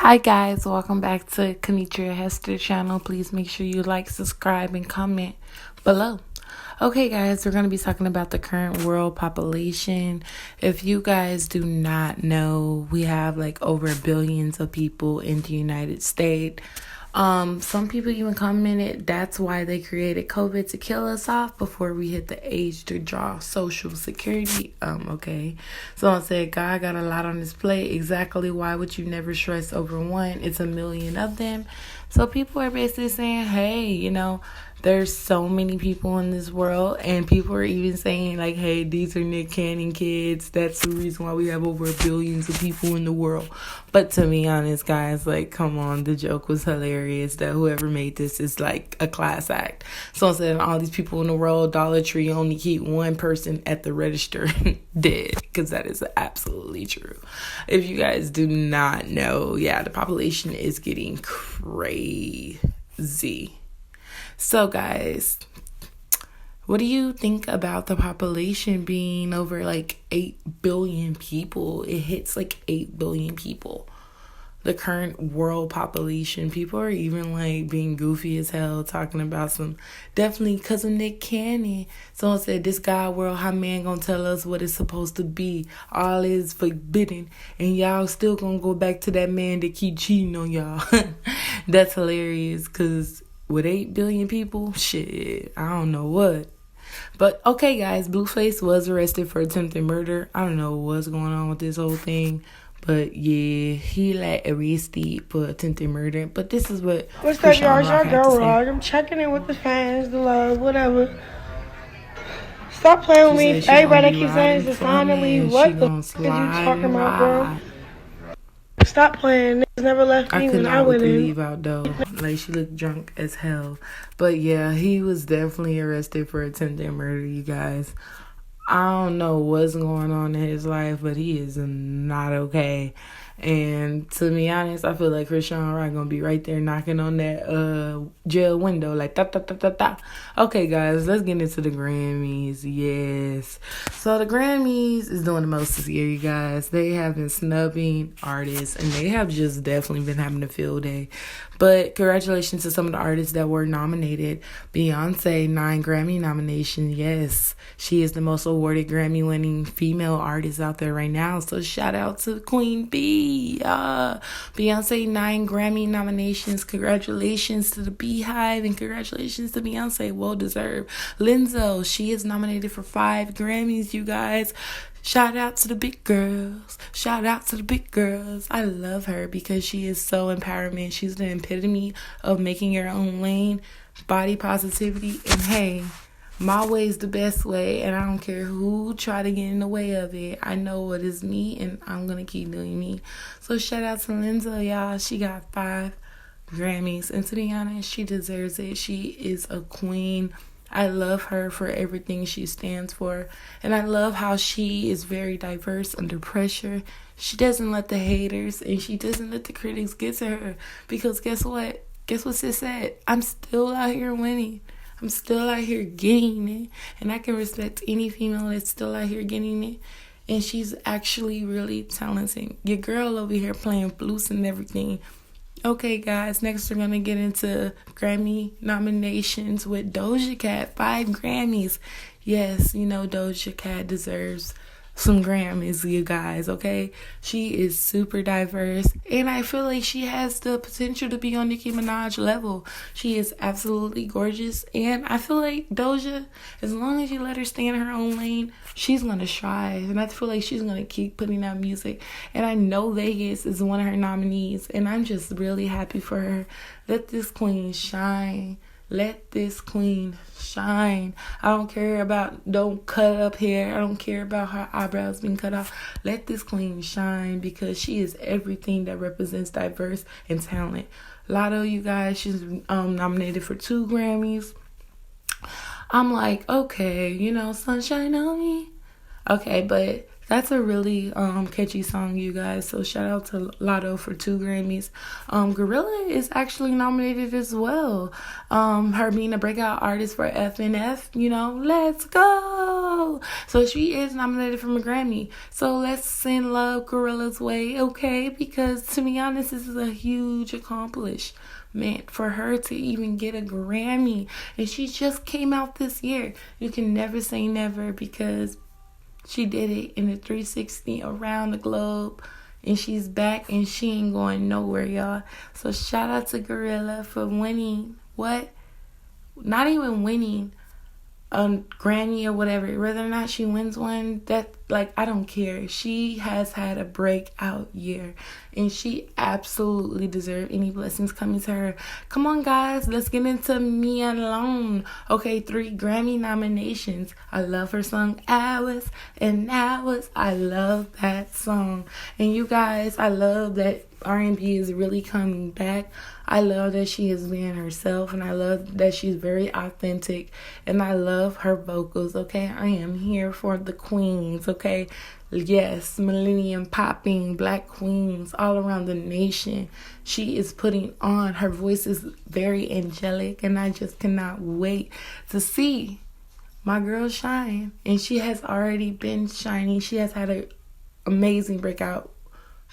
Hi guys, welcome back to Kanitra Hester channel. Please make sure you like, subscribe, and comment below. Okay guys, we're going to be talking about the current world population. If you guys do not know, we have like over billions of people in the United States. Some people even commented that's why they created COVID to kill us off before we hit the age to draw Social Security. Okay. Someone said God got a lot on his plate. Exactly why would you never stress over one? It's a million of them. So people are basically saying, hey, there's so many people in this world, and people are even saying like, hey, these are Nick Cannon kids. That's the reason why we have over billions of people in the world. But to be honest, guys, like, come on, the joke was hilarious that whoever made this is like a class act. So instead of all these people in the world, Dollar Tree only keep one person at the register dead, because that is absolutely true. If you guys do not know, the population is getting crazy. So guys, what do you think about the population being over like 8 billion people? It hits like 8 billion people. The current world population. People are even like being goofy as hell talking about some, definitely because of Nick Cannon. Someone said, this God world, how man gonna tell us what it's supposed to be? All is forbidden, and y'all still gonna go back to that man that keep cheating on y'all. That's hilarious, because with 8 billion people, shit, I don't know what. But okay, guys, Blueface was arrested for attempted murder. I don't know what's going on with this whole thing, but yeah, he arrested for attempted murder. But this is what What's up, y'all? It's your girl Rog. I'm checking in with the fans, the love, whatever. Stop playing with me. Everybody that keeps saying it's a sign to leave. What the f*** are you talking about, bro? Stop playing. Niggas never left me when I went in. Leave out though. Like, she looked drunk as hell. But yeah, he was definitely arrested for attempted murder, you guys. I don't know what's going on in his life, but he is not okay. And to be honest, I feel like Krishan Rock gonna be right there knocking on that jail window, like ta ta ta ta ta. Okay, guys, let's get into the Grammys. Yes, so the Grammys is doing the most this year, you guys. They have been snubbing artists, and they have just definitely been having a field day. But congratulations to some of the artists that were nominated. Beyonce, 9 Grammy nominations. Yes, she is the most awarded Grammy-winning female artist out there right now. So shout out to Queen Bee. Beyonce, 9 Grammy nominations. Congratulations to the Beehive, and congratulations to Beyonce. Well deserved. Lizzo, she is nominated for 5 Grammys, you guys. Shout out to the big girls. Shout out to the big girls. I love her because she is so empowerment. She's the epitome of making your own lane, body positivity, and hey, my way is the best way, and I don't care who try to get in the way of it. I know what is me, and I'm going to keep doing me. So shout out to Lizzo, y'all. She got 5 Grammys, and to be honest, she deserves it. She is a queen. I love her for everything she stands for. And I love how she is very diverse under pressure. She doesn't let the haters and she doesn't let the critics get to her. Because guess what? Guess what sis said? I'm still out here winning. I'm still out here getting it. And I can respect any female that's still out here getting it. And she's actually really talented. Your girl over here playing flutes and everything. Okay, guys, next we're going to get into Grammy nominations with Doja Cat. 5 Grammys. Yes, Doja Cat deserves some Grammys, you guys, okay? She is super diverse, and I feel like she has the potential to be on Nicki Minaj level. She is absolutely gorgeous, and I feel like Doja, as long as you let her stay in her own lane, she's going to strive, and I feel like she's going to keep putting out music, and I know Vegas is one of her nominees, and I'm just really happy for her. Let this queen shine. Let this queen shine. I don't care about don't cut up hair. I don't care about her eyebrows being cut off. Let this queen shine because she is everything that represents diverse and talent. Lotto, you guys, she's nominated for 2 Grammys. I'm like, okay, sunshine on me. Okay, but That's a really catchy song, you guys. So shout out to Lotto for 2 Grammys. Gorilla is actually nominated as well. Her being a breakout artist for FNF, let's go. So she is nominated for a Grammy. So let's send love Gorilla's way, okay? Because to be honest, this is a huge accomplishment for her to even get a Grammy. And she just came out this year. You can never say never, because she did it in a 360 around the globe, and she's back, and she ain't going nowhere, y'all. So shout out to Gorilla for winning not even winning a Grammy or whatever. Whether or not she wins one, I don't care. She has had a breakout year, and she absolutely deserves any blessings coming to her. Come on, guys, let's get into Me Alone. Okay, 3 Grammy nominations. I love her song Hours and Hours. I love that song. And you guys, I love that R&B is really coming back. I love that she is being herself, and I love that she's very authentic, and I love her vocals, okay? I am here for the queens, okay? Yes, millennium popping black queens all around the nation. She is putting on. Her voice is very angelic, and I just cannot wait to see my girl shine. And she has already been shining. She has had an amazing breakout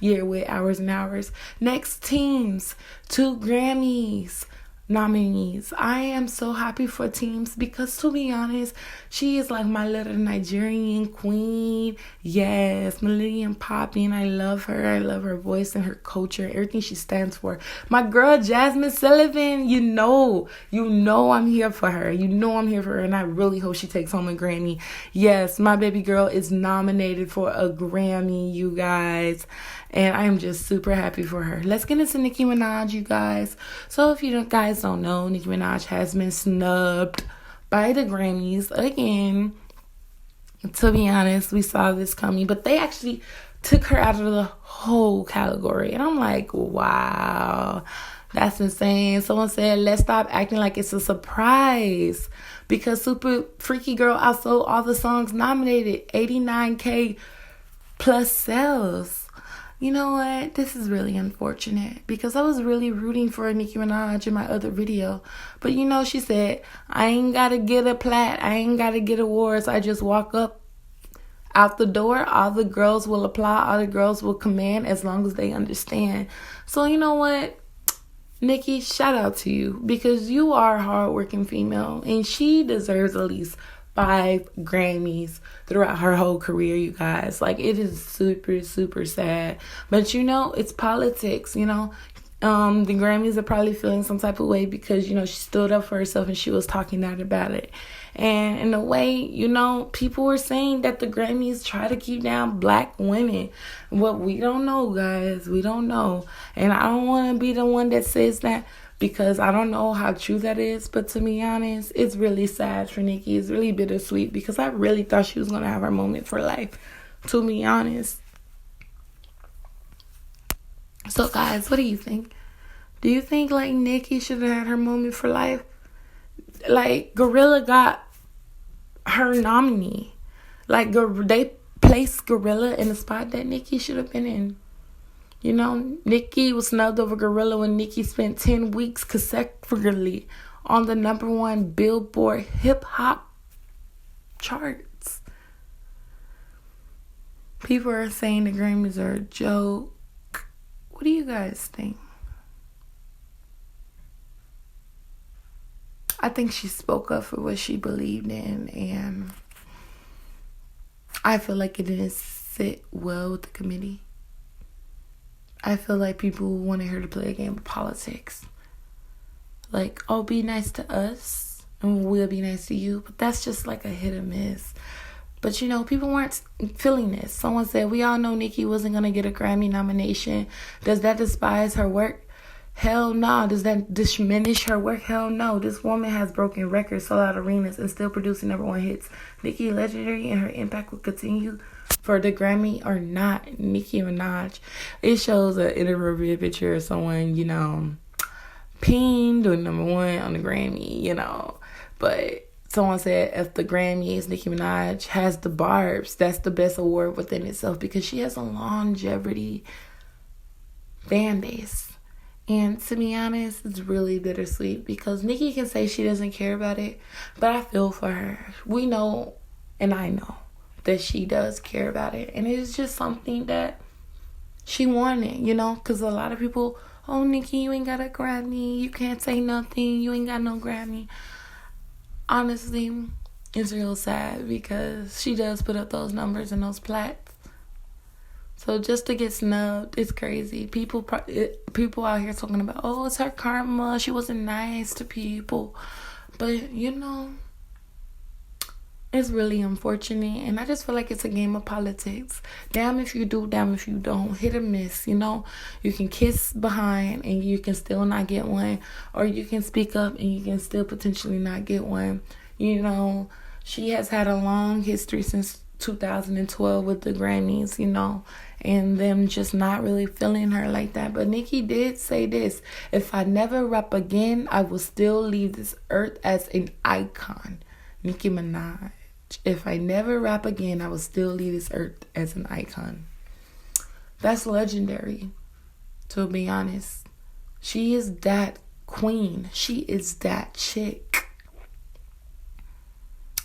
year with Hours and Hours. Next, Teams, 2 Grammys nominees. I am so happy for Teams, because to be honest, she is like my little Nigerian queen. Yes, millennium popping. I love her. I love her voice and her culture, everything she stands for. My girl Jasmine Sullivan, you know I'm here for her. I'm here for her, and I really hope she takes home a Grammy. Yes, my baby girl is nominated for a Grammy, you guys, and I'm just super happy for her. Let's get into Nicki Minaj, you guys. So if you guys don't know, Nicki Minaj has been snubbed by the Grammys again. To be honest, we saw this coming, but they actually took her out of the whole category, and I'm like, wow, that's insane. Someone said, let's stop acting like it's a surprise, because Super Freaky Girl outsold all the songs nominated, 89K plus sales. You know what? This is really unfortunate, because I was really rooting for Nicki Minaj in my other video. But she said, I ain't got to get a plat. I ain't got to get awards. I just walk up out the door. All the girls will applaud. All the girls will command, as long as they understand. So you know what? Nicki, shout out to you, because you are a hardworking female, and she deserves at least 5 Grammys throughout her whole career, you guys. Like, it is super, super sad. But it's politics, The Grammys are probably feeling some type of way because, she stood up for herself and she was talking out about it. And in a way, people were saying that the Grammys try to keep down black women. Well, we don't know, guys. We don't know. And I don't want to be the one that says that, because I don't know how true that is. But to be honest, it's really sad for Nicki. It's really bittersweet, because I really thought she was going to have her moment for life, to be honest. So, guys, what do you think? Do you think, Nicki should have had her moment for life? Gorilla got her nominee. They placed Gorilla in the spot that Nicki should have been in. Nicki was snubbed over Gorilla when Nicki spent 10 weeks consecutively on the #1 Billboard hip-hop charts. People are saying the Grammys are a joke. What do you guys think? I think she spoke up for what she believed in, and I feel like it didn't sit well with the committee. I feel like people wanted her to play a game of politics. Be nice to us, and we'll be nice to you. But that's just a hit or miss. But, people weren't feeling this. Someone said, we all know Nicki wasn't going to get a Grammy nomination. Does that despise her work? Hell no. Does that diminish her work? Hell no. This woman has broken records, sold out arenas, and still producing #1 hits. Nicki legendary, and her impact will continue for the Grammy or not. Nicki Minaj. It shows an inappropriate picture of someone, pinned or #1 on the Grammy, But someone said if the Grammys, Nicki Minaj has the barbs, that's the best award within itself because she has a longevity fan base. And to be honest, it's really bittersweet because Nicki can say she doesn't care about it, but I feel for her. We know, and I know, that she does care about it. And it's just something that she wanted, because a lot of people, oh, Nicki, you ain't got a Grammy. You can't say nothing. You ain't got no Grammy. Honestly, it's real sad because she does put up those numbers and those plaques. So just to get snubbed, it's crazy. People out here talking about, oh, it's her karma. She wasn't nice to people. But, it's really unfortunate. And I just feel like it's a game of politics. Damn if you do, damn if you don't. Hit or miss, You can kiss behind and you can still not get one. Or you can speak up and you can still potentially not get one. She has had a long history since 2012 with the Grammys, and them just not really feeling her like that. But Nicki did say this: if I never rap again, I will still leave this earth as an icon. Nicki Minaj. If I never rap again, I will still leave this earth as an icon. That's legendary, to be honest. She is that queen. She is that chick.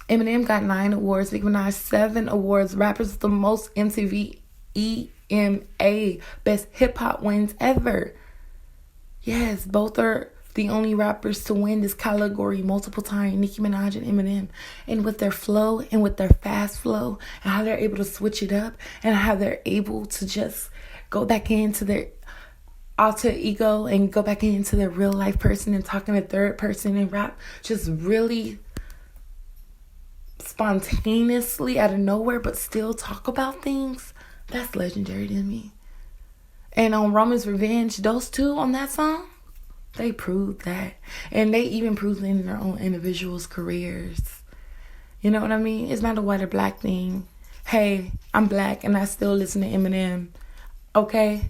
Eminem got 9 awards. Nicki Minaj 7 awards. Rappers with the most MTV EMA Best Hip Hop wins ever. Yes, both are the only rappers to win this category multiple times. Nicki Minaj and Eminem. And with their flow and with their fast flow and how they're able to switch it up and how they're able to just go back into their alter ego and go back into their real life person and talk in a third person and rap just really spontaneously out of nowhere, but still talk about things. That's legendary to me. And on Roman's Revenge, those two on that song, they proved that. And they even proved it in their own individuals' careers. You know what I mean? It's not a white or black thing. Hey, I'm black and I still listen to Eminem. Okay?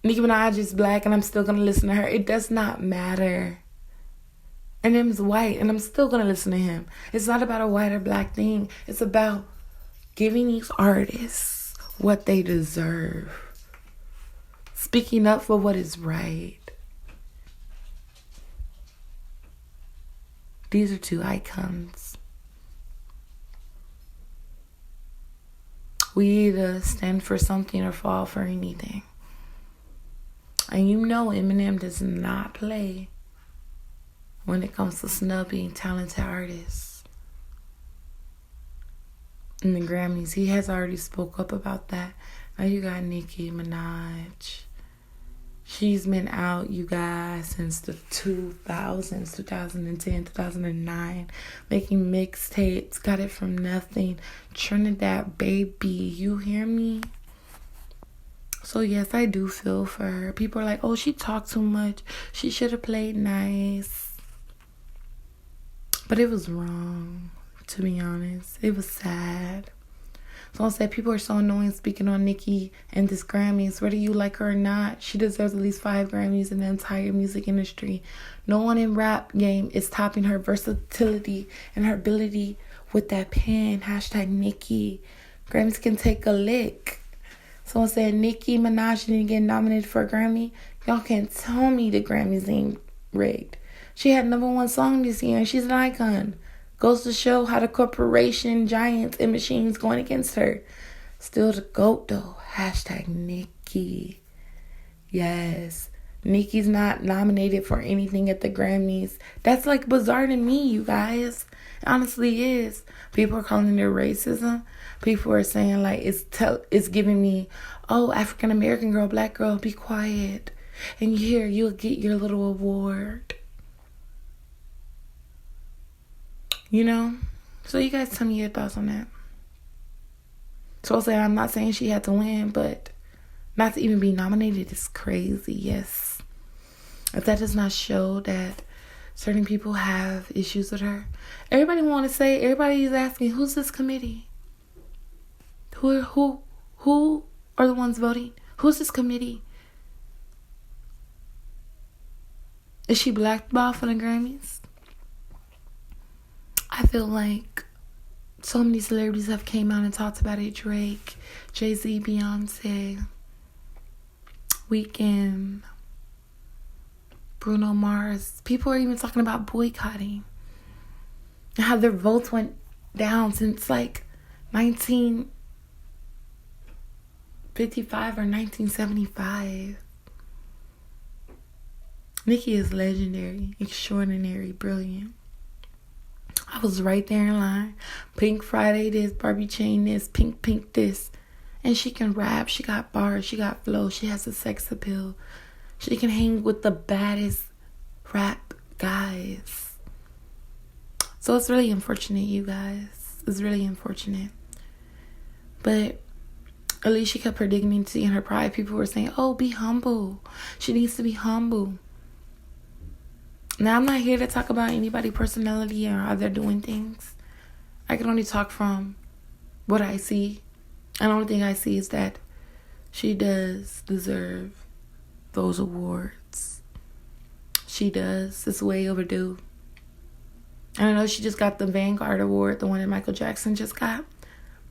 Nicki Minaj is black and I'm still going to listen to her. It does not matter. Eminem's white and I'm still going to listen to him. It's not about a white or black thing. It's about giving these artists what they deserve. Speaking up for what is right. These are two icons. We either stand for something or fall for anything. And Eminem does not play when it comes to snubbing talented artists. In the Grammys, he has already spoke up about that. Now you got Nicki Minaj. She's been out, you guys, since the 2000s, 2010, 2009, making mixtapes, got it from nothing. Trinidad baby, you hear me? So yes, I do feel for her. People are like, oh, she talked too much. She should have played nice. But it was wrong, to be honest. It was sad. So I said, people are so annoying speaking on Nicki and this Grammys. Whether you like her or not, she deserves at least 5 Grammys in the entire music industry. No one in rap game is topping her versatility and her ability with that pen. Hashtag Nicki. Grammys can take a lick. Someone said Nicki Minaj didn't get nominated for a Grammy. Y'all can't tell me the Grammys ain't rigged. She had #1 song this year and she's an icon. Goes to show how the corporation giants and machines going against her. Still the GOAT though. Hashtag Nicki. Yes. Nicki's not nominated for anything at the Grammys. That's like bizarre to me, you guys. It honestly is. People are calling it racism. People are saying like it's giving me, oh, African American girl, black girl, be quiet. And here you'll get your little award. So you guys tell me your thoughts on that. So I'll say I'm not saying she had to win, but not to even be nominated is crazy. Yes. If that does not show that certain people have issues with her. Everybody's asking, who's this committee? Who are the ones voting? Who's this committee? Is she blackballed from the Grammys? I feel like so many celebrities have came out and talked about it. Drake, Jay-Z, Beyonce, Weeknd, Bruno Mars. People are even talking about boycotting. And how their votes went down since like 1955 or 1975. Nicki is legendary, extraordinary, brilliant. I was right there in line. Pink Friday this, Barbie Chain this, Pink this. And she can rap, she got bars, she got flow, she has a sex appeal. She can hang with the baddest rap guys. So it's really unfortunate, you guys. It's really unfortunate. But at least she kept her dignity and her pride. People were saying, oh, be humble. She needs to be humble. Now, I'm not here to talk about anybody's personality or how they're doing things. I can only talk from what I see. And the only thing I see is that she does deserve those awards. She does. It's way overdue. And I know she just got the Vanguard Award, the one that Michael Jackson just got.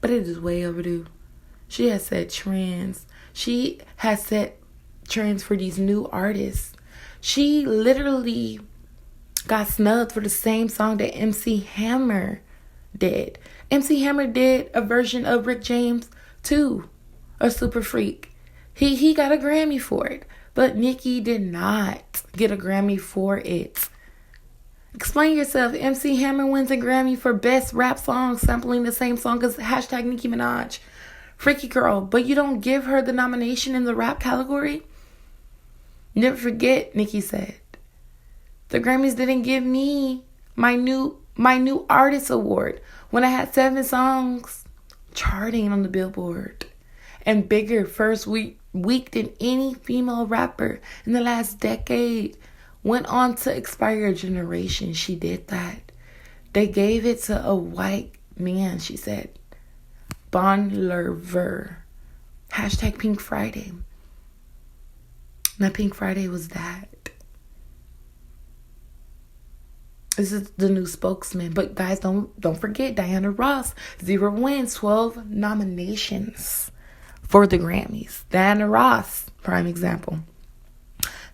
But it is way overdue. She has set trends. She has set trends for these new artists. She literally got snubbed for the same song that MC Hammer did. MC Hammer did a version of Rick James too, a Super Freak. He got a Grammy for it, but Nicki did not get a Grammy for it. Explain yourself. MC Hammer wins a Grammy for best rap song sampling the same song as hashtag Nicki Minaj. Freaky girl, but you don't give her the nomination in the rap category? Never forget, Nicki said. The Grammys didn't give me my new artist award when I had 7 songs charting on the Billboard and bigger first week than any female rapper in the last decade. Went on to inspire a generation. She did that. They gave it to a white man, she said. Bon Lerver. Hashtag Pink Friday. Now Pink Friday was that. This is the new spokesman. But guys, don't forget Diana Ross. 0 wins, 12 nominations for the Grammys. Diana Ross, prime example.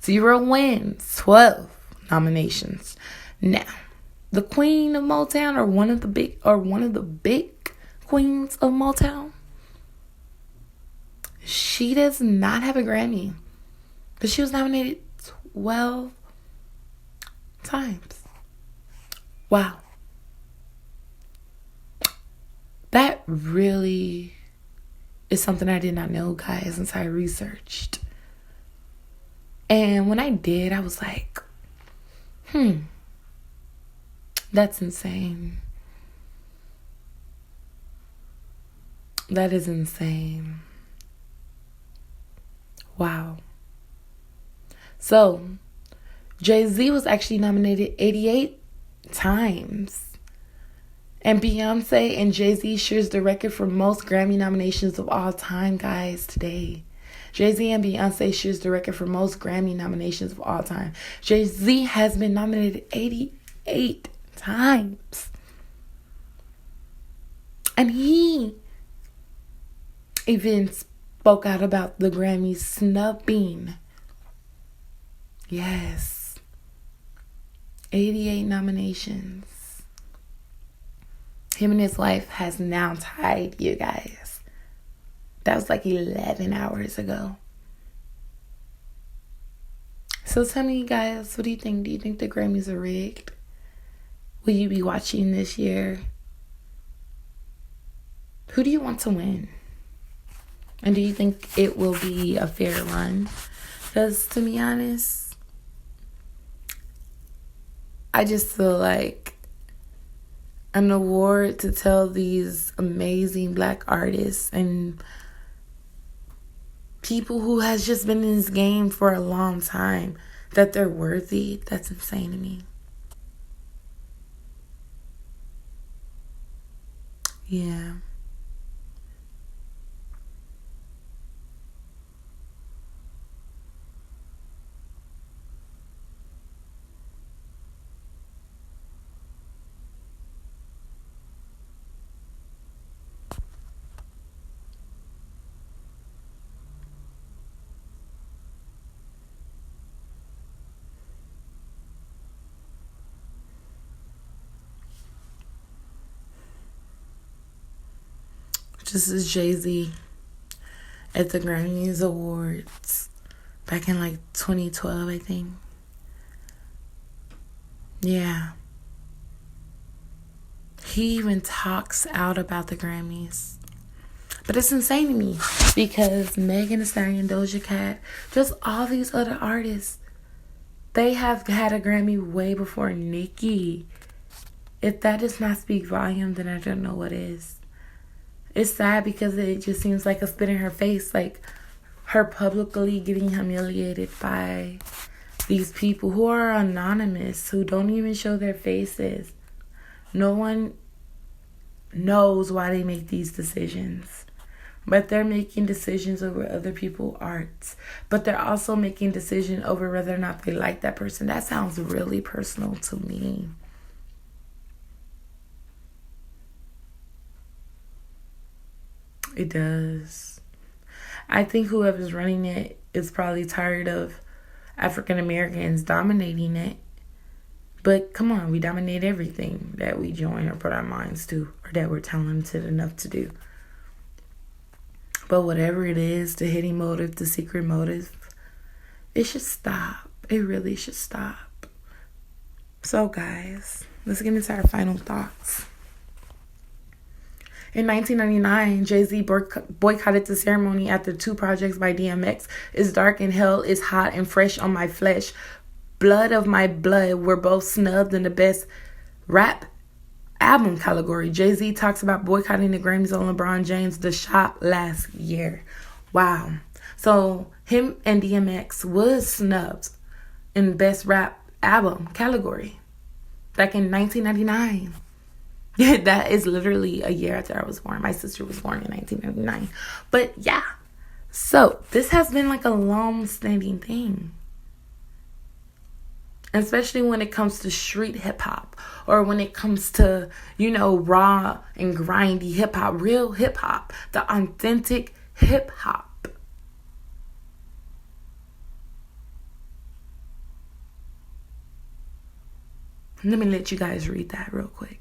0 wins, 12 nominations. Now, the queen of Motown, or one of the big queens of Motown, she does not have a Grammy. But she was nominated 12 times. Wow. That really is something I did not know, guys, since I researched. And when I did, I was like, that's insane. That is insane. Wow. So, Jay-Z was actually nominated 88 times. And Beyonce and Jay-Z shares the record for most Grammy nominations of all time, guys, today. Jay-Z and Beyonce shares the record for most Grammy nominations of all time. Jay-Z has been nominated 88 times. And he even spoke out about the Grammy snubbing. Yes. 88 nominations. Him and his wife has now tied, you guys. That was like 11 hours ago. So tell me, guys, what do you think? Do you think the Grammys are rigged? Will you be watching this year? Who do you want to win? And do you think it will be a fair run? Because to be honest, I just feel like an award to tell these amazing black artists and people who has just been in this game for a long time that they're worthy. That's insane to me. Yeah. This is Jay-Z at the Grammys Awards back in like 2012, I think. Yeah. He even talks out about the Grammys. But it's insane to me because Megan Thee Stallion, Doja Cat, just all these other artists, they have had a Grammy way before Nicki. If that does not speak volume, then I don't know what is. It's sad because it just seems like a spit in her face, like her publicly getting humiliated by these people who are anonymous, who don't even show their faces. No one knows why they make these decisions. But they're making decisions over other people's arts. But they're also making decisions over whether or not they like that person. That sounds really personal to me. It does. I think whoever's running it is probably tired of African Americans dominating it. But come on, we dominate everything that we join or put our minds to, or that we're talented enough to do. But whatever it is, the hidden motive, the secret motive, it should stop. It really should stop. So guys, let's get into our final thoughts. In 1999, Jay-Z boycotted the ceremony after 2 projects by DMX. It's Dark and Hell is Hot and Fresh on My Flesh. Blood of My Blood were both snubbed in the best rap album category. Jay-Z talks about boycotting the Grammys on LeBron James' The Shop last year. Wow. So him and DMX was snubbed in best rap album category back in 1999. Yeah, that is literally a year after I was born. My sister was born in 1999. But yeah. So this has been like a long-standing thing. Especially when it comes to street hip-hop. Or when it comes to, raw and grindy hip-hop. Real hip-hop. The authentic hip-hop. Let me let you guys read that real quick.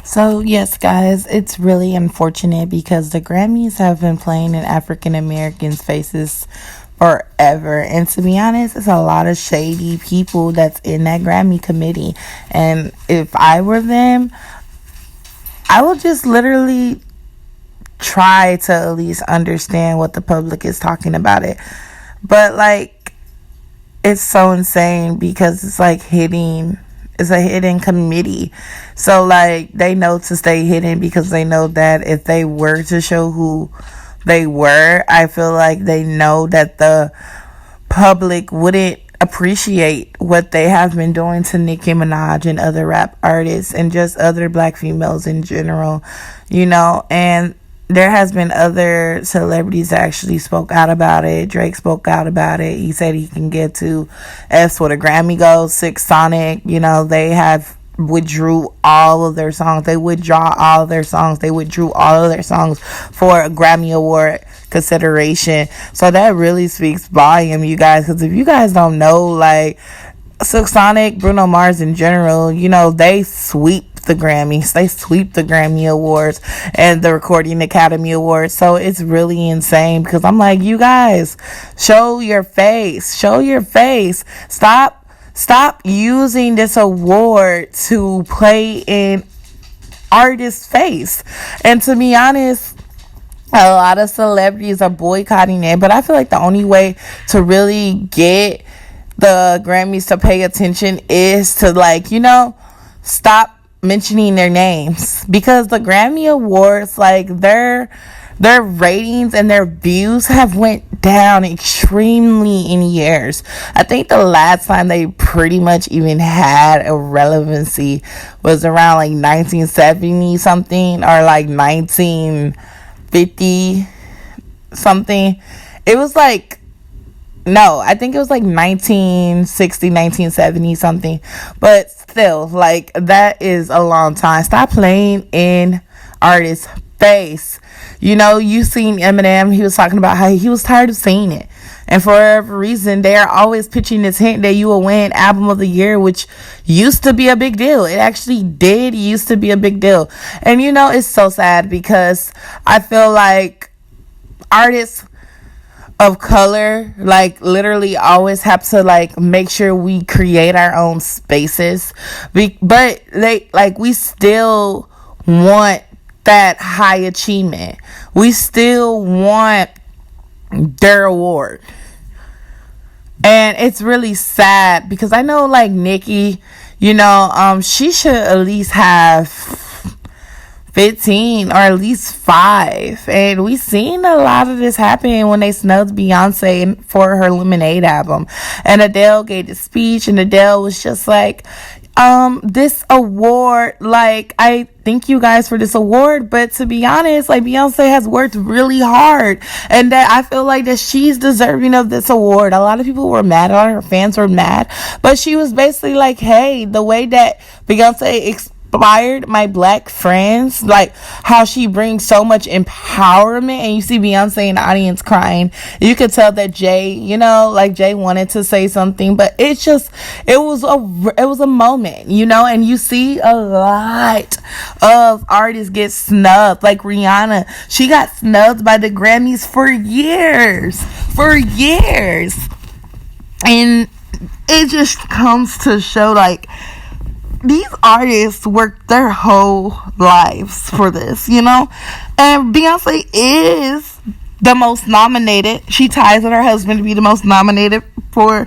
So, yes, guys, it's really unfortunate because the Grammys have been playing in African Americans' faces forever. And to be honest, it's a lot of shady people that's in that Grammy committee. And if I were them, I would just literally try to at least understand what the public is talking about it. But, it's so insane because it's it's a hidden committee. So they know to stay hidden because they know that if they were to show who they were, I feel like they know that the public wouldn't appreciate what they have been doing to Nicki Minaj and other rap artists and just other black females in general, and there has been other celebrities that actually spoke out about it. Drake spoke out about it. He said he can get to F's where the Grammy goes. Six Sonic, they have withdrew all of their songs. They withdraw all of their songs. They withdrew all of their songs for a Grammy Award consideration. So that really speaks volume, you guys. Because if you guys don't know, Silk Sonic, Bruno Mars in general, they sweep the Grammys. They sweep the Grammy Awards and the Recording Academy Awards. So it's really insane because I'm like, you guys, show your face. Show your face. Stop using this award to play in artists' face. And to be honest, a lot of celebrities are boycotting it, but I feel like the only way to really get the Grammys to pay attention is to stop mentioning their names, because the Grammy Awards, like their ratings and their views have went down extremely in years. I think the last time they pretty much even had a relevancy was around like 1970 something, or like 1950 something. It was like, no, I think it was like 1960, 1970 something. But still, like, that is a long time. Stop playing in artists' face. You know, you seen Eminem, he was talking about how he was tired of saying it. And for whatever reason, they are always pitching this hint that you will win Album of the Year, which used to be a big deal. It actually did used to be a big deal. And, you know, it's so sad because I feel like artists of color, like, literally always have to, like, make sure we create our own spaces. But they, like, we still want that high achievement. We still want their award. And it's really sad because I know, like, Nicki, you know, she should at least have 15 or at least 5. And we seen a lot of this happen when they snubbed Beyonce for her Lemonade album. And Adele gave the speech, and Adele was just like, this award, like, I thank you guys for this award, but to be honest, like, Beyonce has worked really hard, and that I feel like that she's deserving of this award. A lot of people were mad, a lot of her fans were mad, but she was basically like, hey, the way that Beyonce inspired my black friends, like how she brings so much empowerment, and you see Beyonce in the audience crying. You could tell that Jay, you know, like, Jay wanted to say something, but it was a moment, you know. And you see a lot of artists get snubbed, like Rihanna. She got snubbed by the Grammys for years, and it just comes to show, like, these artists worked their whole lives for this, you know. And Beyonce is the most nominated. She ties with her husband to be the most nominated for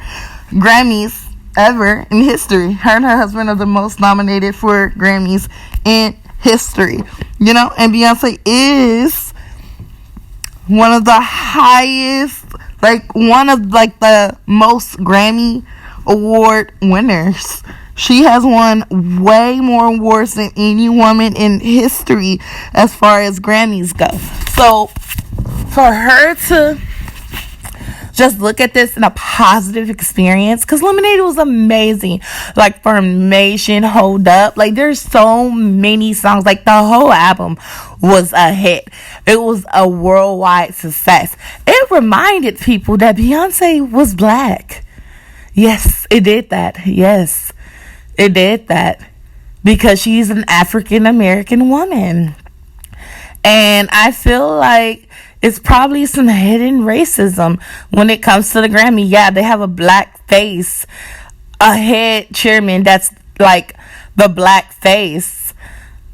Grammys ever in history. Her and her husband are the most nominated for Grammys in history, you know. And Beyonce is one of the highest, like, one of, like, the most Grammy award winners. She has won way more awards than any woman in history as far as Grammys go. So for her to just look at this in a positive experience, because Lemonade was amazing. Like, Formation, Hold Up, like, there's so many songs. Like, the whole album was a hit. It was a worldwide success. It reminded people that Beyonce was black. Yes, it did that. Yes, it did that, because she's an African American woman. And I feel like it's probably some hidden racism when it comes to the Grammy. Yeah, they have a black face, a head chairman that's like the black face,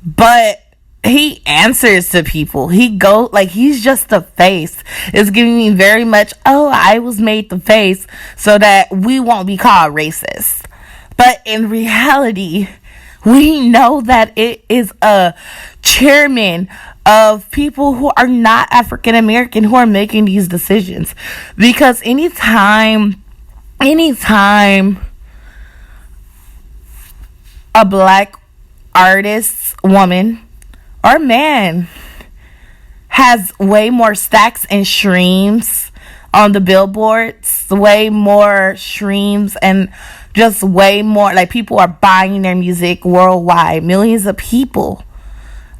but he answers to people. He's just the face. It's giving me very much, oh, I was made the face so that we won't be called racist. But in reality, we know that it is a chairman of people who are not African American who are making these decisions. Because anytime a black artist, woman, or man has way more stacks and streams on the billboards, way more streams, and just way more, like, people are buying their music worldwide, millions of people,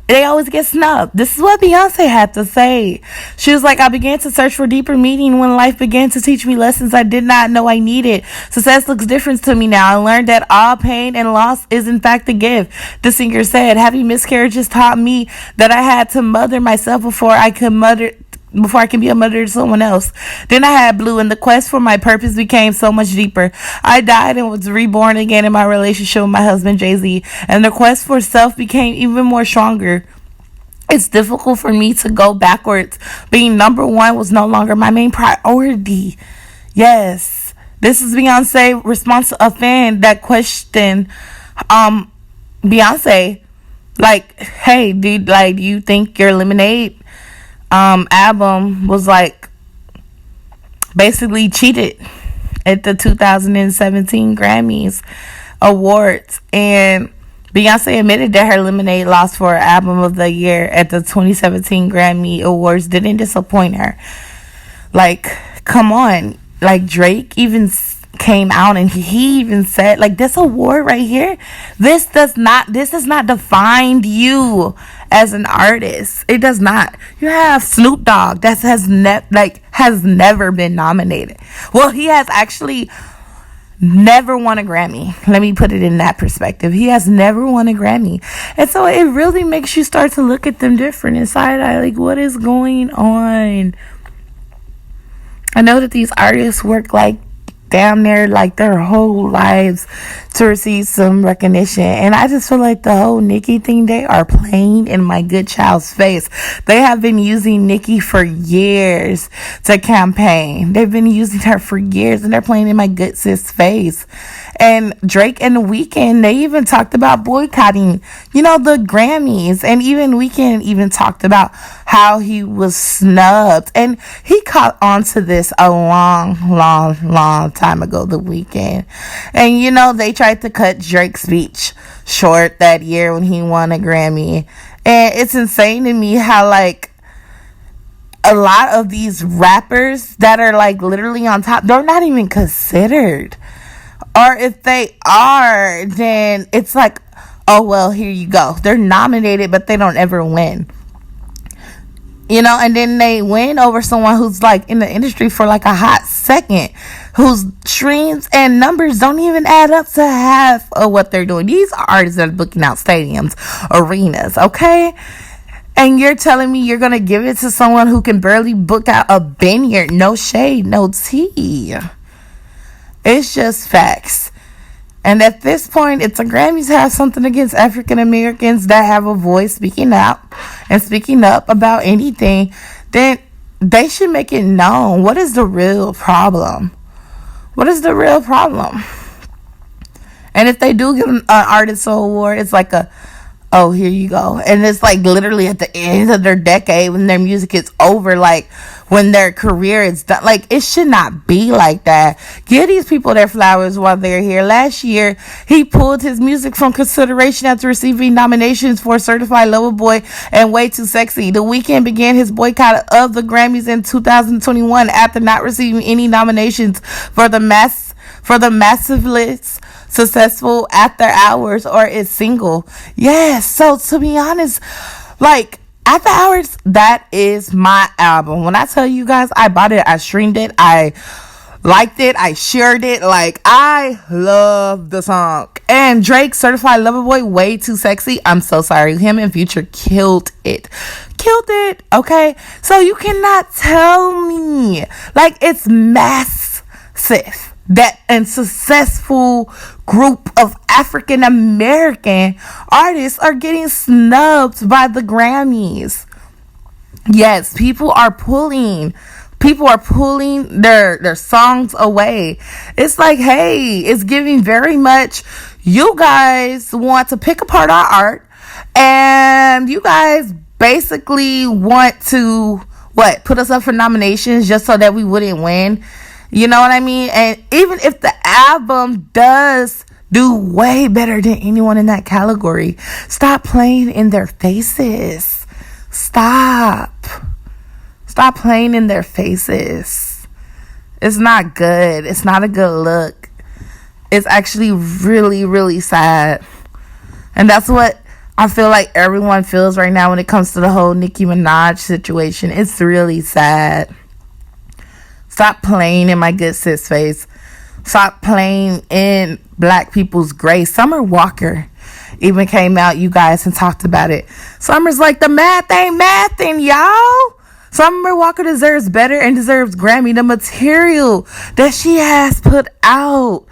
they always get snubbed. This is what Beyonce had to say. She was like, I began to search for deeper meaning when life began to teach me lessons I did not know I needed. Success looks different to me now. I learned that all pain and loss is in fact a gift. The singer said, having miscarriages taught me that I had to mother myself before I can be a mother to someone else. Then I had Blue, and the quest for my purpose became so much deeper. I died and was reborn again in my relationship with my husband, Jay-Z, and the quest for self became even more stronger. It's difficult for me to go backwards. Being number one was no longer my main priority. Yes, this is Beyonce response to a fan that questioned Beyonce, like, hey, dude, like, do you think your Lemonade album was like basically cheated at the 2017 Grammys awards? And Beyonce admitted that her Lemonade loss for album of the year at the 2017 Grammy awards didn't disappoint her. Like, come on. Like, Drake even came out and he even said, like, this award right here, this has not defined you as an artist. It does not. You have Snoop Dogg that has never been nominated. Well, he has actually never won a Grammy. Let me put it in that perspective. He has never won a Grammy. And so it really makes you start to look at them different inside. Like, what is going on? I know that these artists work like damn near like their whole lives to receive some recognition, and I just feel like the whole Nicki thing, they are playing in my good child's face. They have been using Nicki for years to campaign. They've been using her for years, and they're playing in my good sis face. And Drake and The Weeknd, they even talked about boycotting, the Grammys. And even Weeknd even talked about how he was snubbed. And he caught on to this a long time ago, The Weeknd. And, they tried to cut Drake's speech short that year when he won a Grammy. And it's insane to me how, like, a lot of these rappers that are, like, literally on top, they're not even considered. Or if they are, then it's like, oh, well, here you go. They're nominated, but they don't ever win. And then they win over someone who's like in the industry for like a hot second, whose streams and numbers don't even add up to half of what they're doing. These are artists that are booking out stadiums, arenas, okay? And you're telling me you're going to give it to someone who can barely book out a vineyard. No shade, no tea. It's just facts. And at this point, if the Grammys have something against African Americans that have a voice speaking out and speaking up about anything, then they should make it known. What is the real problem? What is the real problem? And if they do give an artist award, it's like oh, here you go. And it's like literally at the end of their decade when their music is over, like when their career is done. Like, it should not be like that. Give these people their flowers while they're here. Last year, he pulled his music from consideration after receiving nominations for Certified Lover Boy and Way Too Sexy. The Weeknd began his boycott of the Grammys in 2021 after not receiving any nominations for the massively successful After Hours or its single. Yes, so to be honest, like, After Hours, that is my album. When I tell you guys, I bought it, I streamed it, I liked it, I shared it. Like, I love the song. And Drake, Certified Lover Boy, Way Too Sexy, I'm so sorry, him and Future killed it, okay? So you cannot tell me, like, it's massive that a successful group of African American artists are getting snubbed by the Grammys. Yes, people are pulling their songs away. It's like, hey, it's giving very much, you guys want to pick apart our art, and you guys basically want to put us up for nominations just so that we wouldn't win. You know what I mean? And even if the album does do way better than anyone in that category, stop playing in their faces. Stop playing in their faces. It's not good. It's not a good look. It's actually really, really sad. And that's what I feel like everyone feels right now when it comes to the whole Nicki Minaj situation. It's really sad. Stop playing in my good sis face. Stop playing in black people's grace. Summer Walker even came out, you guys, and talked about it. Summer's like, the math ain't mathin', y'all. Summer Walker deserves better and deserves Grammy. The material that she has put out.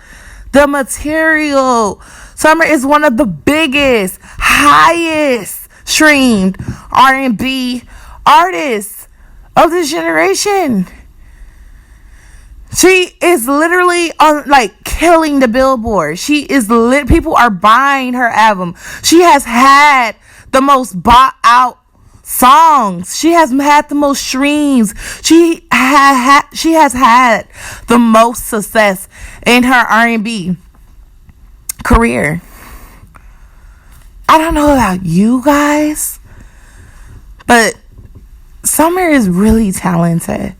The material. Summer is one of the biggest, highest streamed R&B artists of this generation. She is literally on like killing the Billboard. She is people are buying her album. She has had the most bought out songs. She has had the most streams. She has had the most success in her R&B career. I don't know about you guys, but Summer is really talented.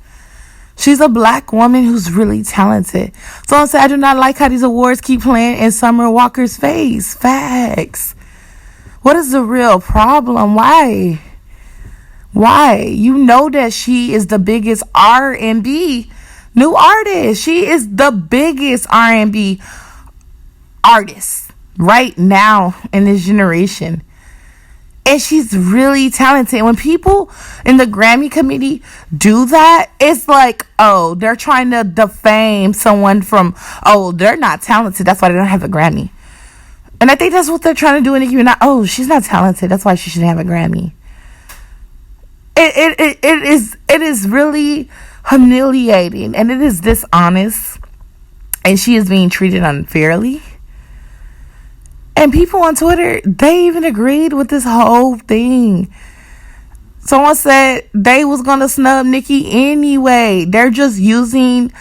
She's a black woman who's really talented. So I said, I do not like how these awards keep playing in Summer Walker's face. Facts. What is the real problem? Why? You know that she is the biggest R&B new artist. She is the biggest R&B artist right now in this generation. And she's really talented. When people in the Grammy committee do that, it's like, oh, they're trying to defame someone from, oh, they're not talented, that's why they don't have a Grammy. And I think that's what they're trying to do in Nicki Minaj. Oh, she's not talented, that's why she shouldn't have a Grammy. It is really humiliating, and it is dishonest, and she is being treated unfairly. And people on Twitter, they even agreed with this whole thing. Someone said they was going to snub Nicki anyway. They're just using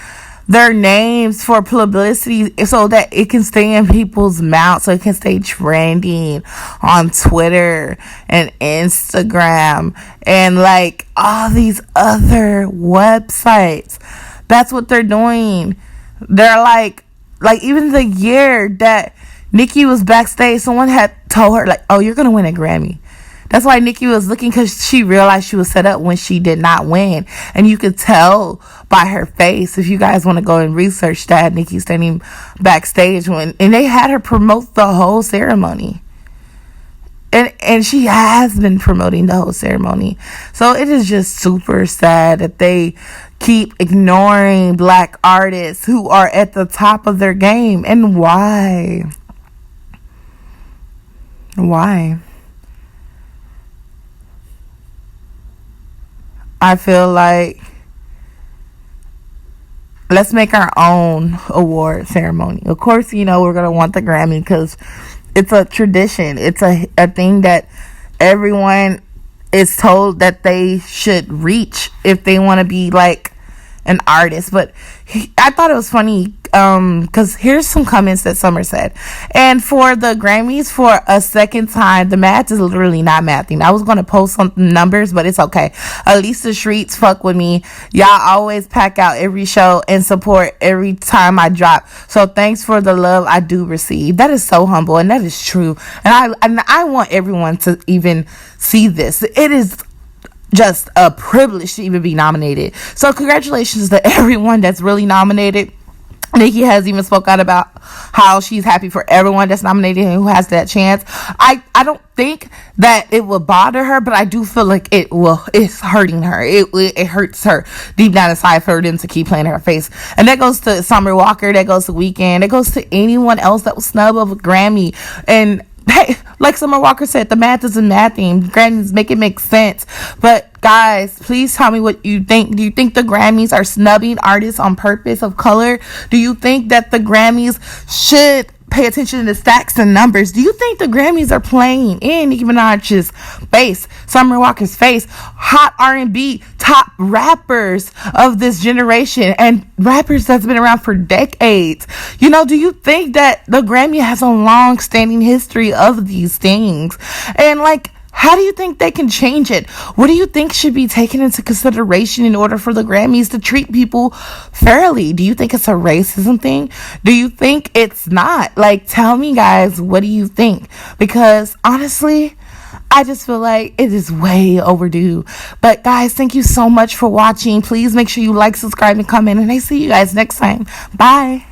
their names for publicity so that it can stay in people's mouths, so it can stay trending on Twitter and Instagram and like all these other websites. That's what they're doing. They're like even the year that Nicki was backstage, someone had told her, like, oh, you're going to win a Grammy. That's why Nicki was looking, because she realized she was set up when she did not win. And you could tell by her face, if you guys want to go and research that, Nicki standing backstage and they had her promote the whole ceremony. And she has been promoting the whole ceremony. So it is just super sad that they keep ignoring black artists who are at the top of their game. And why? Why? I feel like let's make our own award ceremony. Of course, we're going to want the Grammy because it's a tradition. It's a thing that everyone is told that they should reach if they want to be like an artist. But I thought it was funny because here's some comments that Summer said. And for the Grammys, for a second time, the math is literally not mathing. I was going to post some numbers, but it's okay. At least the streets fuck with me. Y'all always pack out every show and support every time I drop. So thanks for the love I do receive. That is so humble, and that is true. And I want everyone to even see this. It is just a privilege to even be nominated. So congratulations to everyone that's really nominated. Nicki has even spoke out about how she's happy for everyone that's nominated and who has that chance. I don't think that it will bother her, but I do feel like it's hurting her. It hurts her deep down inside for them to keep playing in her face. And that goes to Summer Walker, that goes to Weeknd, that goes to anyone else that was snubbed of a Grammy. And hey, like Summer Walker said, the math isn't mathing. Grammys make it make sense. But guys, please tell me what you think. Do you think the Grammys are snubbing artists on purpose of color? Do you think that the Grammys should pay attention to stats and numbers? Do you think the Grammys are playing in Nicki Minaj's face, Summer Walker's face, hot R&B top rappers of this generation and rappers that's been around for decades? Do you think that the Grammy has a long-standing history of these things? And how do you think they can change it? What do you think should be taken into consideration in order for the Grammys to treat people fairly? Do you think it's a racism thing? Do you think it's not? Tell me, guys, what do you think? Because honestly, I just feel like it is way overdue. But guys, thank you so much for watching. Please make sure you like, subscribe, and comment. And I see you guys next time. Bye.